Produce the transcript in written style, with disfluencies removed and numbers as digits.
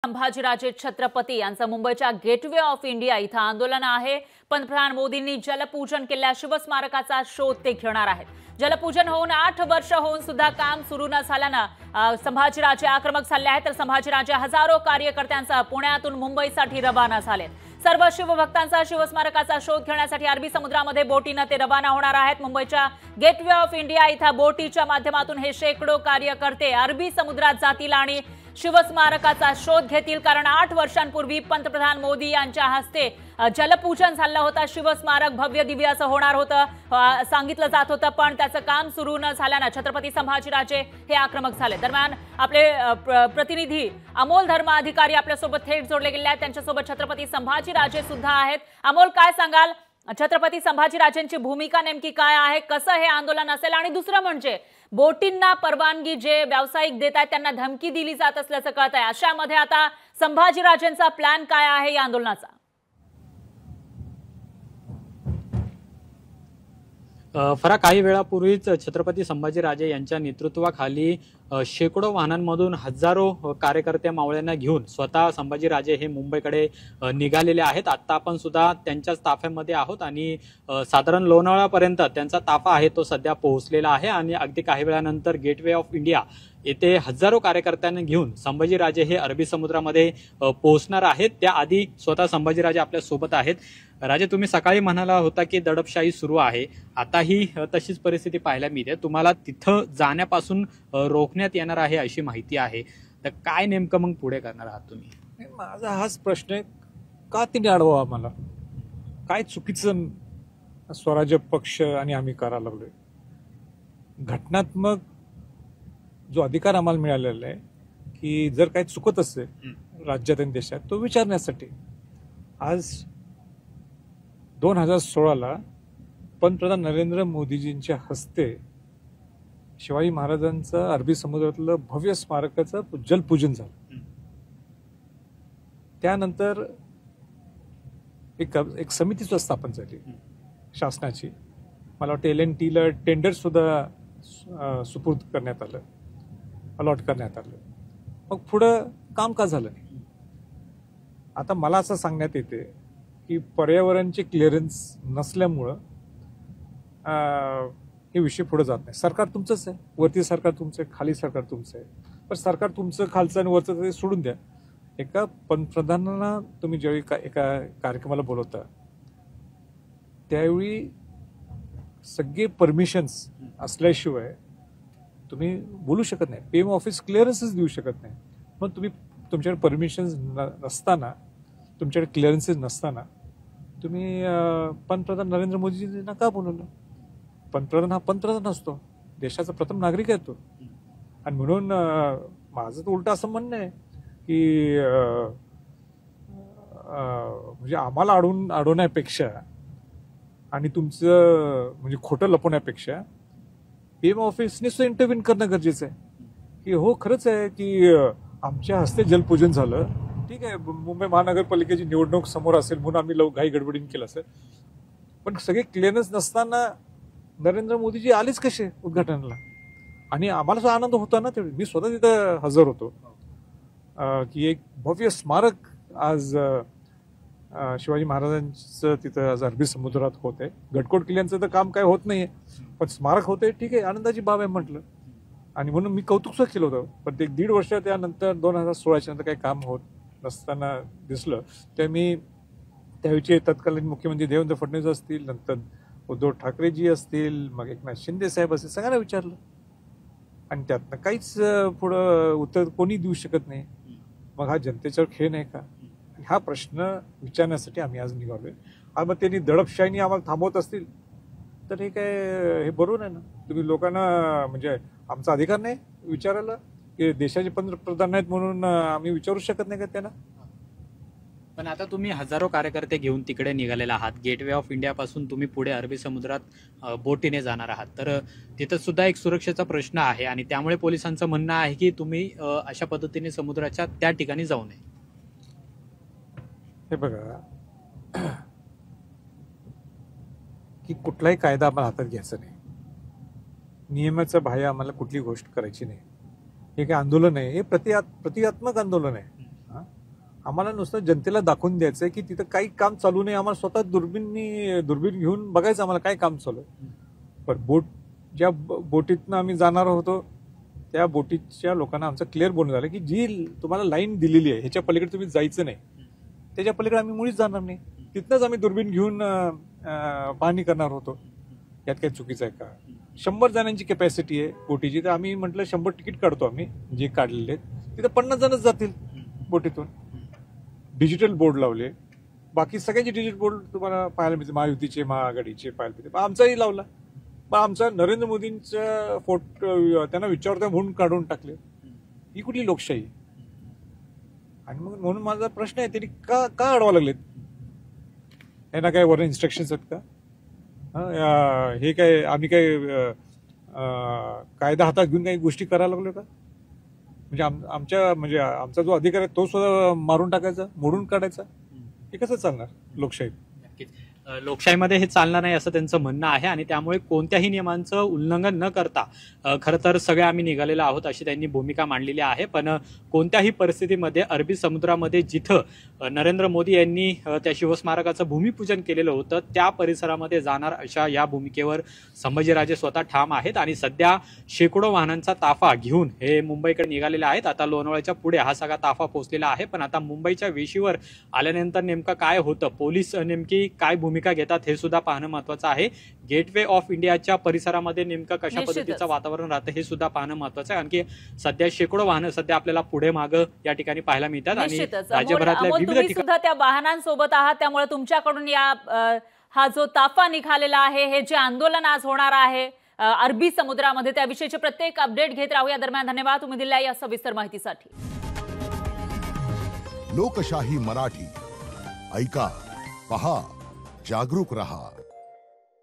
संभाजीराजे छत्रपती यांचं मुंबईच्या gateway of India इथं आंदोलन आहे। पंतप्रधान मोदींनी जलपूजन केलेल्या शिवस्मारकाचा शोध ते घेणार आहेत। जलपूजन होऊन 8 वर्ष होऊन सुद्धा काम सुरू न झाल्यानं संभाजीराजे आक्रमक झाले आहेत। तर संभाजीराजे हजारो कार्यकर्त्यांसह पुण्यातून मुंबईसाठी रवाना झालेत। सर्व शिवभक्तांचा शिवस्मारकाचा शोध घेण्यासाठी अरबी समुद्रामध्ये बोटीने ते रवाना होणार आहेत। मुंबईच्या गेटवे ऑफ इंडिया इथं बोटीच्या माध्यमातून हे शेकडो कार्यकर्ते अरबी समुद्रात जातील आणि शिवस्मारकाचा शोध घेतील। कारण 8 वर्षांपूर्वी पंतप्रधान मोदी यांच्या हस्ते जलपूजन झालं होतं। शिवस्मारक भव्य दिव्य असं होणार होतं सांगितलं जात होतं, पण त्याचं काम सुरू न झाल्यानं छत्रपती संभाजीराजे हे आक्रमक झाले। दरम्यान आपले प्रतिनिधी अमोल धर्माधिकारी आपल्यासोबत थेट जोडले गेले आहेत। त्यांच्यासोबत छत्रपती संभाजीराजे सुद्धा आहेत। अमोल, काय सांगाल, छत्रपती संभाजीराजेंची भूमिका नेमकी काय आहे, कसं हे आंदोलन असेल, आणि दुसरं म्हणजे बोटींना परवानगी जे व्यावसायिक देत आहेत त्यांना धमकी दिली जात असल्याचं कळत आहे। अशामध्ये आता संभाजीराजेंचा प्लॅन काय आहे या आंदोलनाचा? फरा काही वेळापूर्वीच छत्रपती संभाजीराजे यांच्या नेतृत्वाखाली शेकडो वाहनांमधून हजारो कार्यकर्ते मावळ्यांना घेऊन स्वतः संभाजीराजे हे मुंबईकडे निघालेले आहेत। आता आपण सुद्धा त्यांच्याच ताफ्यामध्ये आहोत आणि साधारण लोणावळ्यापर्यंत त्यांचा ताफा आहे तो सध्या पोहोचलेला आहे आणि अगदी काही वेळानंतर गेटवे ऑफ इंडिया येथे हजारो कार्यकर्त्यांना घेऊन संभाजीराजे हे अरबी समुद्रामध्ये पोहोचणार आहेत। त्याआधी स्वतः संभाजीराजे आपल्या सोबत आहेत। राजे, तुम्ही सकाळी म्हणाला होता की दडपशाही सुरू आहे, आताही तशीच परिस्थिती पाहायला मिळते। तुम्हाला तिथं जाण्यापासून रोखण्यात येणार आहे अशी माहिती आहे, तर काय नेमकं मग पुढे करणार आहात तुम्ही? माझा हाच प्रश्न आहे, का तिने अडवावं आम्हाला? काय चुकीचं स्वराज्य पक्ष आणि आम्ही करायला लागलोय? घटनात्मक जो अधिकार आम्हाला मिळालेला आहे की जर काही चुकत असेल राज्यात आणि देशात तो विचारण्यासाठी, आज 2016ला पंतप्रधान नरेंद्र मोदीजींच्या हस्ते शिवाजी महाराजांचं अरबी समुद्रातलं भव्य स्मारकाचं जलपूजन झालं। त्यानंतर एक समिती स्थापन झाली शासनाची। मला वाटतं LNTला टेंडर सुद्धा सुपूर्द करण्यात आलं, अलॉट करण्यात आलं। मग पुढं काम का झालं नाही? आता मला असं सांगण्यात येते की पर्यावरणचे क्लिअरन्स नसल्यामुळं हे विषय पुढे जात नाही। सरकार तुमचंच आहे, वरती सरकार तुमचं आहे, खाली सरकार तुमचं आहे, पण सरकार तुमचं खालचं आणि वरचं ते सोडून द्या। एका पंतप्रधानांना तुम्ही ज्यावेळी एका कार्यक्रमाला बोलवता त्यावेळी सगळे परमिशन्स असल्याशिवाय तुम्ही बोलू शकत नाही। PM ऑफिस क्लिअरन्सेस देऊ शकत नाही। मग तुम्ही तुमच्याकडे परमिशन्स नसताना, तुमच्याकडे क्लिअरन्सेस नसताना तुम्ही पंतप्रधान नरेंद्र मोदीजींना का बोलवलं? पंतप्रधान हा पंतप्रधान असतो, देशाचा प्रथम नागरिक आहे तो। आणि म्हणून माझं तर उलट असं म्हणणं आहे की म्हणजे आम्हाला अडवण्यापेक्षा आणि तुमचं म्हणजे खोटं लपवण्यापेक्षा PM ऑफिसने सुद्धा इंटरव्ह्यू करणं गरजेचं आहे की हो खरंच आहे की आमच्या हस्ते जलपूजन झालं, ठीक आहे, मुंबई महानगरपालिकेची निवडणूक समोर असेल म्हणून आम्ही घाई गडबडीने केलं असेल, पण सगळे क्लिअरन्स नसताना नरेंद्र मोदीजी आलेच कसे उद्घाटनाला? आणि आम्हाला सुद्धा आनंद होता ना तेवढी। मी स्वतः तिथं हजर होतो की एक भव्य स्मारक आज शिवाजी महाराजांचं तिथं आज अरबी समुद्रात होत आहे। गडकोट किल्ल्यांचं तर काम काय होत नाहीये, पण स्मारक होते, ठीक आहे, आनंदाची बाब आहे म्हटलं। आणि म्हणून मी कौतुक सुद्धा केलं होतं। पण ते 1.5 वर्ष त्यानंतर 2016च्या नंतर काही काम होत नसताना दिसलं, तर मी त्यावेळचे तत्कालीन मुख्यमंत्री देवेंद्र फडणवीस असतील, नंतर उद्धव ठाकरेजी असतील, मग एकनाथ शिंदे साहेब असतील, सगळ्यांना विचारलं आणि त्यातनं काहीच पुढं उत्तर कोणी देऊ शकत नाही। मग हा जनतेच्यावर खेळ नाही का? हा प्रश्न विचारण्यासाठी आम्ही आज निघालोय। आज मग त्यांनी दडपशाहीने आम्हाला थांबवत असतील तर हे काय, हे बरोबर आहे ना? तुम्ही लोकांना म्हणजे आमचा अधिकार नाही विचारायला की देशाचे पंतप्रधान आहेत म्हणून आम्ही विचारू शकत नाही का त्यांना? पण आता तुम्ही हजारो कार्यकर्ते घेऊन तिकडे निघालेला आहात। गेटवे ऑफ इंडिया पासून तुम्ही पुढे अरबी समुद्रात बोटीने जाणार आहात, तर तिथं सुद्धा एक सुरक्षेचा प्रश्न आहे आणि त्यामुळे पोलिसांचं म्हणणं आहे की तुम्ही अशा पद्धतीने समुद्राच्या त्या ठिकाणी जाऊ नये। हे बघा की कुठलाही कायदा आम्हाला हातात घ्यायचा नाही, नियमाच्या बाह्य आम्हाला कुठली गोष्ट करायची नाही। हे काय आंदोलन आहे, हे प्रतिकात्मक आंदोलन आहे। आम्हाला नुसतं जनतेला दाखवून द्यायचं की तिथं काही काम चालू नाही. आम्हाला स्वतः दुर्बीण घेऊन बघायचं आम्हाला काय काम चालू आहे. पण ज्या बोटीतनं आम्ही जाणार होतो त्या बोटीच्या लोकांना आमचं क्लिअर बोलणं झालं की जी तुम्हाला लाईन दिलेली आहे ह्याच्या पलीकडे तुम्ही जायचं नाही, त्याच्या पलीकडे आम्ही मुळीच जाणार नाही. तिथनंच आम्ही दुर्बीण घेऊन पाहणी करणार होतो. यात काही चुकीचं आहे का? 100 जणांची कॅपॅसिटी आहे बोटीची, तर आम्ही म्हटलं 100 तिकीट काढतो आम्ही जे काढलेले आहेत, तिथं 50 जणच जातील बोटीतून. डिजिटल बोर्ड लावले, बाकी सगळ्यांचे डिजिटल बोर्ड तुम्हाला पाहायला मिळते, महायुतीचे महाआघाडीचे पाहायला मिळते. आमचाही लावला, मग आमचा नरेंद्र मोदींचा फोटो त्यांना विचारतो म्हणून काढून टाकले. ही कुठली लोकशाही? आणि मग म्हणून माझा प्रश्न आहे, त्यांनी का अडवा लागलेत? यांना काय वरून इन्स्ट्रक्शन्स आहेत का? हे काय आम्ही काय कायदा हातात घेऊन काही गोष्टी करायला लागलो का? म्हणजे आमचा जो अधिकार आहे तो सुद्धा मारून टाकायचा, मोडून काढायचा, हे कसं चालणार लोकशाही? लोकशाहीमध्ये हे चालणार नाही असं त्यांचं म्हणणं आहे आणि त्यामुळे कोणत्याही नियमांचं उल्लंघन न करता खरं तर सगळे आम्ही निघालेलो आहोत अशी त्यांनी भूमिका मांडलेली आहे. पण कोणत्याही परिस्थितीमध्ये अरबी समुद्रामध्ये जिथं नरेंद्र मोदी यांनी त्या शिवस्मारकाचं भूमिपूजन केलेलं होतं त्या परिसरामध्ये जाणार अशा या भूमिकेवर संभाजीराजे स्वतः ठाम आहेत आणि सध्या शेकडो वाहनांचा ताफा घेऊन हे मुंबईकडे निघालेले आहेत. आता लोणावळ्याच्या पुढे हा सगळा ताफा पोहोचलेला आहे. पण आता मुंबईच्या वेशीवर आल्यानंतर नेमकं काय होतं, पोलीस नेमकी काय भूमिका घेतात हे सुद्धा पाहणं महत्वाचं आहे. गेटवे ऑफ इंडियाच्या परिसरामध्ये नेमकं कशा पद्धतीचं वातावरण राहतं हे सुद्धा पाहणं महत्वाचं आहे. आणखी सध्या शेकडो वाहनं सध्या आपल्याला पुढे मागं या ठिकाणी पाहायला मिळतात आणि राज्यभरातल्या विविध ठिकाणी सुद्धा त्या वाहनांसोबत आहात, त्यामुळे तुमच्याकडून हा जो ताफा निघालेला आहे, हे जे आंदोलन आज होणार आहे अरबी समुद्रामध्ये, त्याविषयीचे प्रत्येक अपडेट घेत राहूया. दरम्यान धन्यवाद तुम्ही दिलेल्या या सविस्तर माहितीसाठी. लोकशाही मराठी ऐका, पहा, जागरूक रहा.